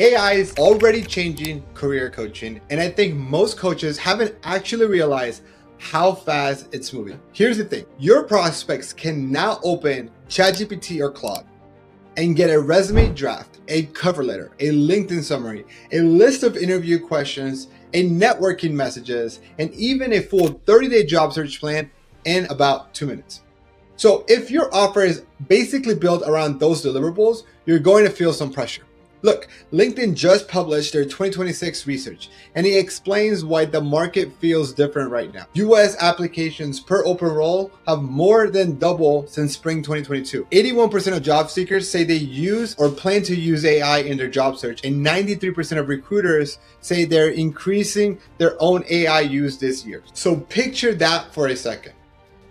AI is already changing career coaching, and I think most coaches haven't actually realized how fast it's moving. Here's the thing, your prospects can now open ChatGPT or Claude and get a resume draft, a cover letter, a LinkedIn summary, a list of interview questions, a networking messages, and even a full 30-day job search plan in about 2 minutes. So if your offer is basically built around those deliverables, you're going to feel some pressure. Look, LinkedIn just published their 2026 research, and it explains why the market feels different right now. US applications per open role have more than doubled since spring 2022. 81% of job seekers say they use or plan to use AI in their job search, and 93% of recruiters say they're increasing their own AI use this year. So picture that for a second.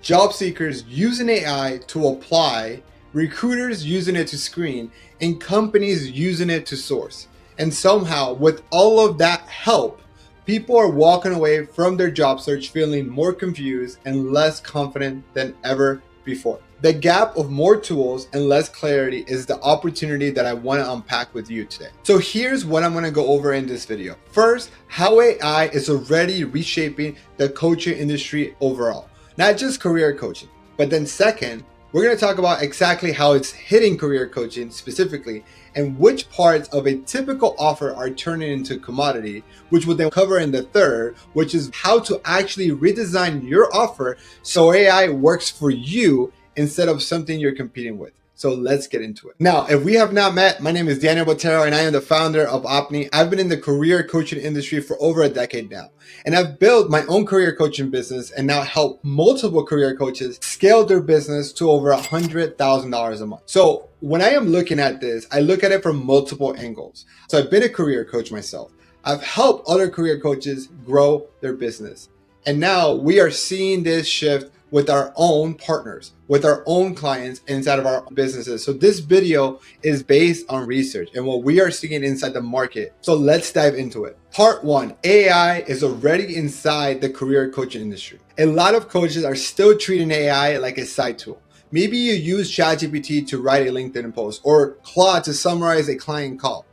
Job seekers using AI to apply, recruiters using it to screen, and companies using it to source. And somehow, with all of that help, people are walking away from their job search feeling more confused and less confident than ever before. The gap of more tools and less clarity is the opportunity that I want to unpack with you today. So here's what I'm going to go over in this video. First, how AI is already reshaping the coaching industry overall, not just career coaching. But then second, we're going to talk about exactly how it's hitting career coaching specifically and which parts of a typical offer are turning into commodity, which we'll then cover in the third, which is how to actually redesign your offer so AI works for you instead of something you're competing with. So let's get into it. Now, if we have not met, my name is Daniel Botero and I am the founder of Opni. I've been in the career coaching industry for over a decade now. And I've built my own career coaching business and now help multiple career coaches scale their business to over $100,000 a month. So when I am looking at this, I look at it from multiple angles. So I've been a career coach myself. I've helped other career coaches grow their business. And now we are seeing this shift with our own partners, with our own clients inside of our businesses. So this video is based on research and what we are seeing inside the market. So let's dive into it. Part one, AI is already inside the career coaching industry. A lot of coaches are still treating AI like a side tool. Maybe you use ChatGPT to write a LinkedIn post or Claude to summarize a client call.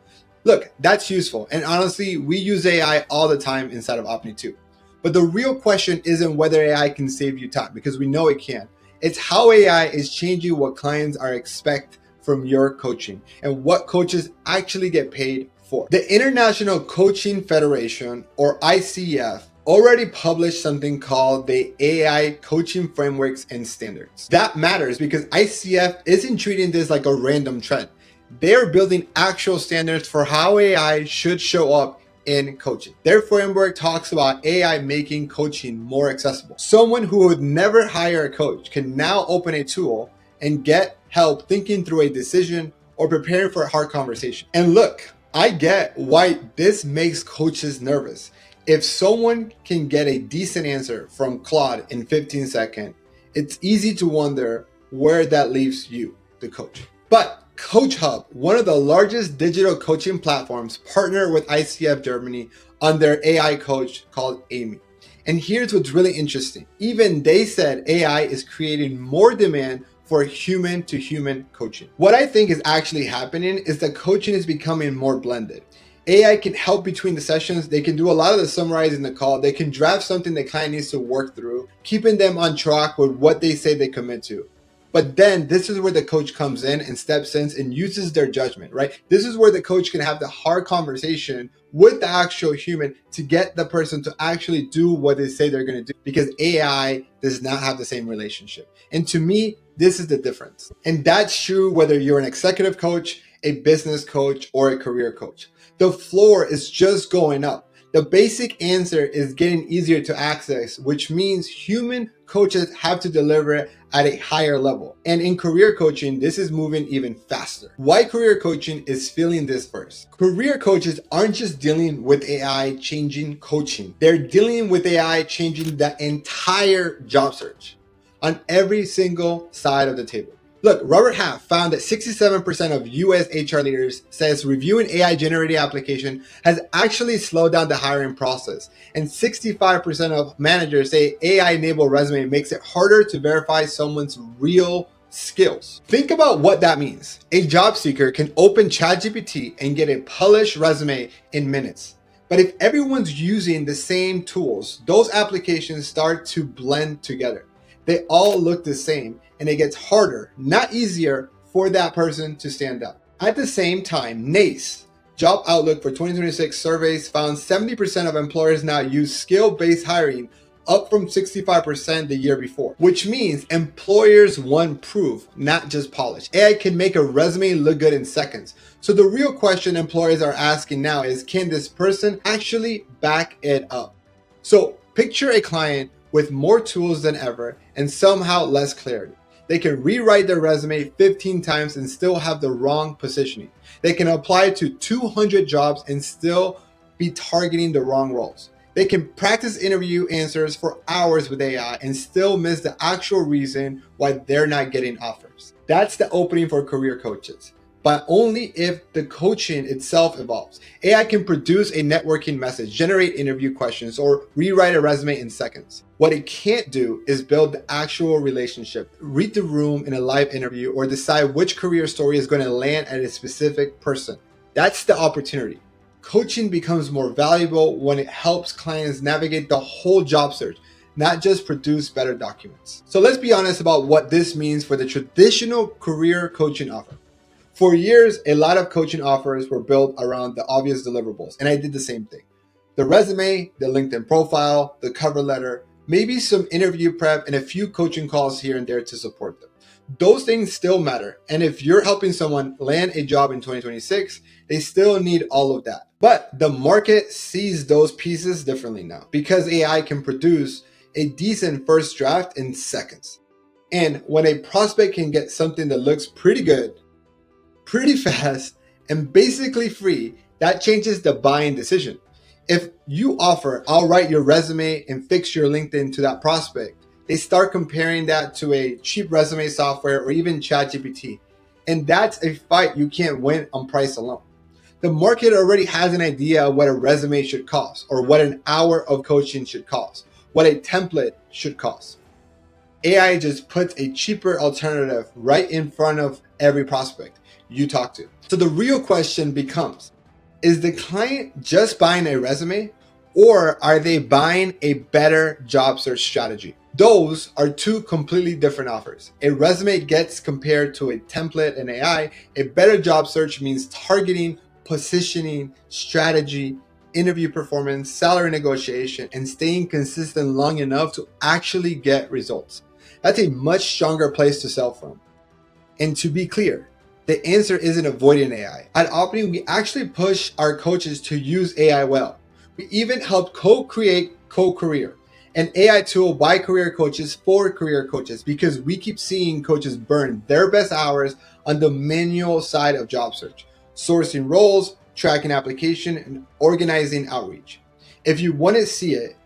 Look, that's useful. And honestly, we use AI all the time inside of Opni too. But the real question isn't whether AI can save you time, because we know it can. It's how AI is changing what clients are expect from your coaching and what coaches actually get paid for. The International Coaching Federation, or ICF, already published something called the AI Coaching Frameworks and Standards. That matters because ICF isn't treating this like a random trend. They're building actual standards for how AI should show up in coaching. Their framework talks about AI making coaching more accessible. Someone who would never hire a coach can now open a tool and get help thinking through a decision or preparing for a hard conversation. And look, I get why this makes coaches nervous. If someone can get a decent answer from Claude in 15 seconds, it's easy to wonder where that leaves you, the coach. But Coach Hub, one of the largest digital coaching platforms, partnered with ICF Germany on their AI coach called Amy. And here's what's really interesting. Even they said AI is creating more demand for human-to-human coaching. What I think is actually happening is that coaching is becoming more blended. AI can help between the sessions. They can do a lot of the summarizing the call. They can draft something the client needs to work through, keeping them on track with what they say they commit to. But then this is where the coach comes in and steps in and uses their judgment, right? This is where the coach can have the hard conversation with the actual human to get the person to actually do what they say they're going to do, because AI does not have the same relationship. And to me, this is the difference. And that's true whether you're an executive coach, a business coach, or a career coach. The floor is just going up. The basic answer is getting easier to access, which means human coaches have to deliver at a higher level. And in career coaching, this is moving even faster. Why career coaching is feeling this first? Career coaches aren't just dealing with AI changing coaching. They're dealing with AI changing the entire job search on every single side of the table. Look, Robert Half found that 67% of US HR leaders says reviewing AI-generated application has actually slowed down the hiring process. And 65% of managers say AI-enabled resume makes it harder to verify someone's real skills. Think about what that means. A job seeker can open ChatGPT and get a polished resume in minutes. But if everyone's using the same tools, those applications start to blend together. They all look the same, and it gets harder, not easier, for that person to stand out. At the same time, NACE, Job Outlook for 2026 surveys found 70% of employers now use skill-based hiring, up from 65% the year before, which means employers want proof, not just polish. AI can make a resume look good in seconds. So the real question employers are asking now is, can this person actually back it up? So picture a client with more tools than ever and somehow less clarity. They can rewrite their resume 15 times and still have the wrong positioning. They can apply to 200 jobs and still be targeting the wrong roles. They can practice interview answers for hours with AI and still miss the actual reason why they're not getting offers. That's the opening for career coaches, but only if the coaching itself evolves. AI can produce a networking message, generate interview questions, or rewrite a resume in seconds. What it can't do is build the actual relationship, read the room in a live interview, or decide which career story is going to land at a specific person. That's the opportunity. Coaching becomes more valuable when it helps clients navigate the whole job search, not just produce better documents. So let's be honest about what this means for the traditional career coaching offer. For years, a lot of coaching offers were built around the obvious deliverables, and I did the same thing. The resume, the LinkedIn profile, the cover letter, maybe some interview prep, and a few coaching calls here and there to support them. Those things still matter, and if you're helping someone land a job in 2026, they still need all of that. But the market sees those pieces differently now because AI can produce a decent first draft in seconds. And when a prospect can get something that looks pretty good, pretty fast, and basically free, that changes the buying decision. If you offer, I'll write your resume and fix your LinkedIn to that prospect, they start comparing that to a cheap resume software or even ChatGPT. And that's a fight you can't win on price alone. The market already has an idea of what a resume should cost, or what an hour of coaching should cost, what a template should cost. AI just puts a cheaper alternative right in front of every prospect you talk to. So the real question becomes, is the client just buying a resume, or are they buying a better job search strategy? Those are two completely different offers. A resume gets compared to a template and AI. A better job search means targeting, positioning, strategy, interview performance, salary negotiation, and staying consistent long enough to actually get results. That's a much stronger place to sell from. And to be clear, the answer isn't avoiding AI. At Auditing, we actually push our coaches to use AI well. We even help co-create Co-Career, an AI tool by career coaches for career coaches, because we keep seeing coaches burn their best hours on the manual side of job search, sourcing roles, tracking application, and organizing outreach. If you want to see it,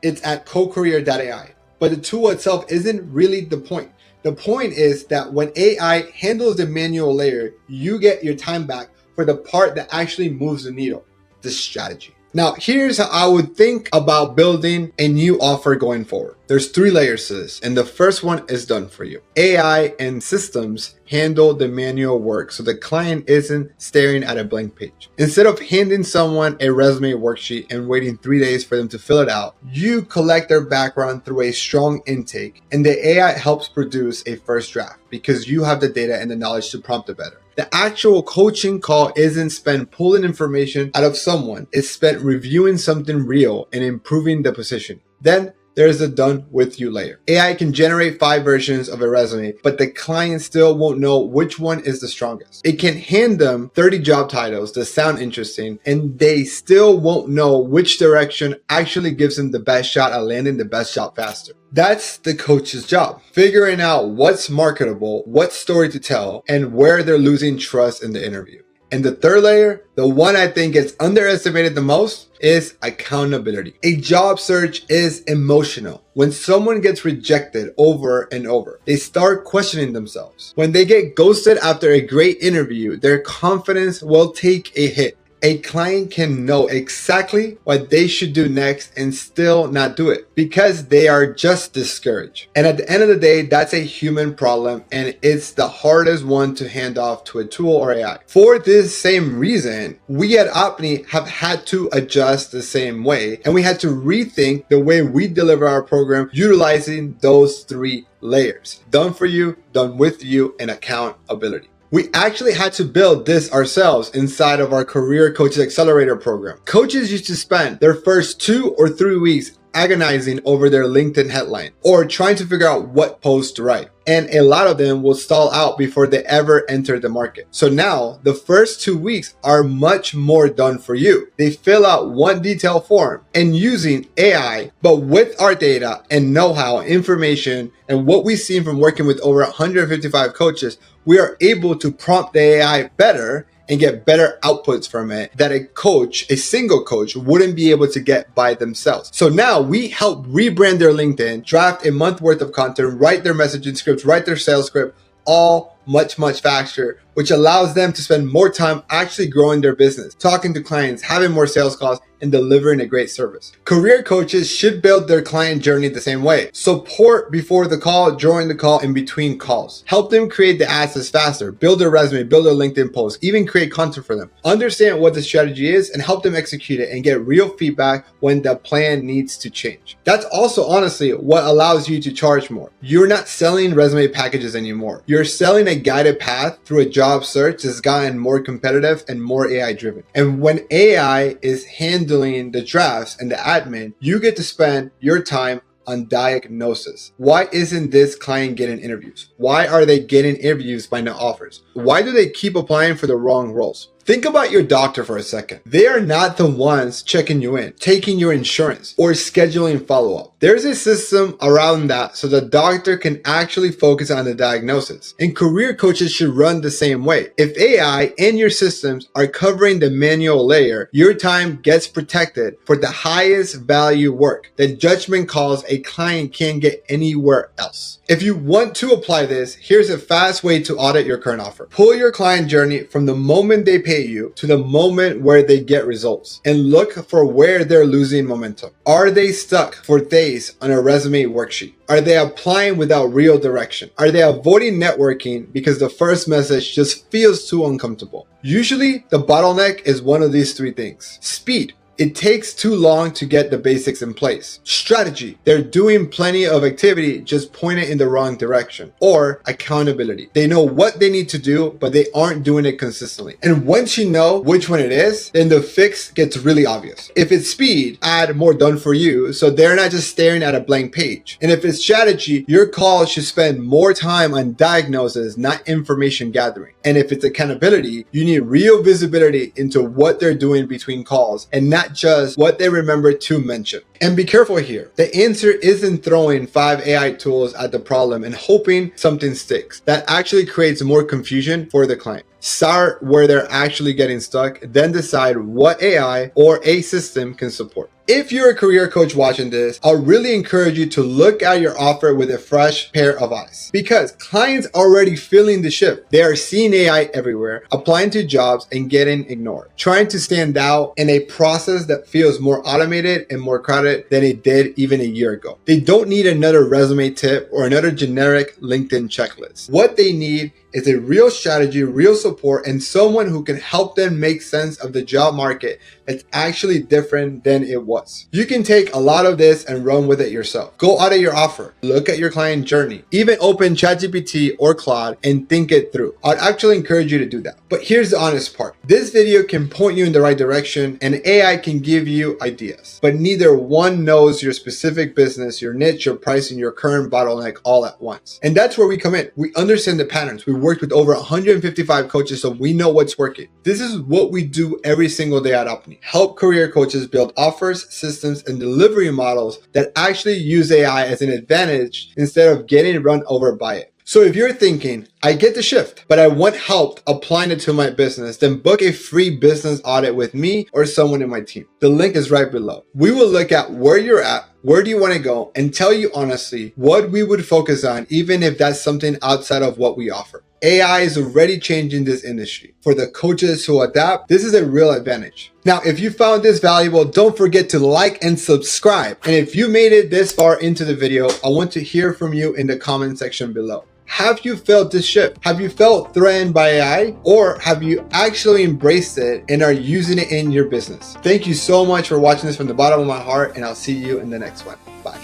it's at cocareer.ai. But the tool itself isn't really the point. The point is that when AI handles the manual layer, you get your time back for the part that actually moves the needle, the strategy. Now, here's how I would think about building a new offer going forward. There's 3 layers to this, and the first one is done for you. AI and systems handle the manual work so the client isn't staring at a blank page. Instead of handing someone a resume worksheet and waiting 3 days for them to fill it out, you collect their background through a strong intake, and the AI helps produce a first draft because you have the data and the knowledge to prompt it better. The actual coaching call isn't spent pulling information out of someone. It's spent reviewing something real and improving the position. Then there's the done with you layer. AI can generate 5 versions of a resume, but the client still won't know which one is the strongest. It can hand them 30 job titles that sound interesting, and they still won't know which direction actually gives them the best shot at landing the best job faster. That's the coach's job, figuring out what's marketable, what story to tell, and where they're losing trust in the interview. And the third layer, the one I think gets underestimated the most, is accountability. A job search is emotional. When someone gets rejected over and over, they start questioning themselves. When they get ghosted after a great interview, their confidence will take a hit. a client can know exactly what they should do next and still not do it because they are just discouraged. And at the end of the day, that's a human problem, and it's the hardest one to hand off to a tool or AI. For this same reason, we at Opni have had to adjust the same way, and we had to rethink the way we deliver our program utilizing those three layers: done for you, done with you, and accountability. We actually had to build this ourselves inside of our Career Coaches Accelerator program. Coaches used to spend their first 2 or 3 weeks agonizing over their LinkedIn headline or trying to figure out what post to write. And a lot of them will stall out before they ever enter the market. So now the first 2 weeks are much more done for you. They fill out one detailed form and using AI, but with our data and know-how, information, and what we've seen from working with over 155 coaches, we are able to prompt the AI better and get better outputs from it that a single coach wouldn't be able to get by themselves. So now we help rebrand their LinkedIn, draft a month worth of content, write their messaging scripts, write their sales script, all much faster, which allows them to spend more time actually growing their business, talking to clients, having more sales calls, and delivering a great service. Career coaches should build their client journey the same way. Support before the call, during the call, and between calls. Help them create the assets faster, build their resume, build their LinkedIn post, even create content for them. Understand what the strategy is and help them execute it and get real feedback when the plan needs to change. That's also honestly what allows you to charge more. You're not selling resume packages anymore. You're selling a guided path through a job search that's gotten more competitive and more AI driven. And when AI is handling the drafts and the admin, you get to spend your time on diagnosis. Why isn't this client getting interviews? Why are they getting interviews but no offers? Why do they keep applying for the wrong roles? Think about your doctor for a second. They are not the ones checking you in, taking your insurance, or scheduling follow-up. There's a system around that so the doctor can actually focus on the diagnosis. And career coaches should run the same way. If AI and your systems are covering the manual layer, your time gets protected for the highest value work that judgment calls a client can't get anywhere else. If you want to apply this, here's a fast way to audit your current offer. Pull your client journey from the moment they pay you to the moment where they get results and look for where they're losing momentum. Are they stuck for days on a resume worksheet? Are they applying without real direction? Are they avoiding networking because the first message just feels too uncomfortable? Usually the bottleneck is one of these three things. Speed. It takes too long to get the basics in place. Strategy. They're doing plenty of activity, just pointed in the wrong direction. Or accountability. They know what they need to do, but they aren't doing it consistently. And once you know which one it is, then the fix gets really obvious. If it's speed, add more done for you, so they're not just staring at a blank page. And if it's strategy, your call should spend more time on diagnosis, not information gathering. And if it's accountability, you need real visibility into what they're doing between calls and not just what they remember to mention. And be careful here. The answer isn't throwing 5 AI tools at the problem and hoping something sticks. That actually creates more confusion for the client. Start where they're actually getting stuck, then decide what AI or a system can support. If you're a career coach watching this, I'll really encourage you to look at your offer with a fresh pair of eyes because clients are already feeling the shift. They are seeing AI everywhere, applying to jobs and getting ignored, trying to stand out in a process that feels more automated and more crowded than it did even a year ago. They don't need another resume tip or another generic LinkedIn checklist. What they need is a real strategy, real support, and someone who can help them make sense of the job market that's actually different than it was. You can take a lot of this and run with it yourself. Go audit your offer, look at your client journey, even open ChatGPT or Claude and think it through. I'd actually encourage you to do that. But here's the honest part. This video can point you in the right direction and AI can give you ideas, but neither one knows your specific business, your niche, your pricing, your current bottleneck all at once. And that's where we come in. We understand the patterns. We worked with over 155 coaches, so we know what's working. This is what we do every single day at Opni. Help career coaches build offers, systems, and delivery models that actually use AI as an advantage instead of getting run over by it. So if you're thinking, I get the shift, but I want help applying it to my business, then book a free business audit with me or someone in my team. The link is right below. We will look at where you're at, where do you want to go, and tell you honestly what we would focus on, even if that's something outside of what we offer. AI is already changing this industry. For the coaches who adapt, this is a real advantage. Now, if you found this valuable, don't forget to like and subscribe. And if you made it this far into the video, I want to hear from you in the comment section below. Have you felt this shift? Have you felt threatened by AI? Or have you actually embraced it and are using it in your business? Thank you so much for watching this from the bottom of my heart, and I'll see you in the next one. Bye.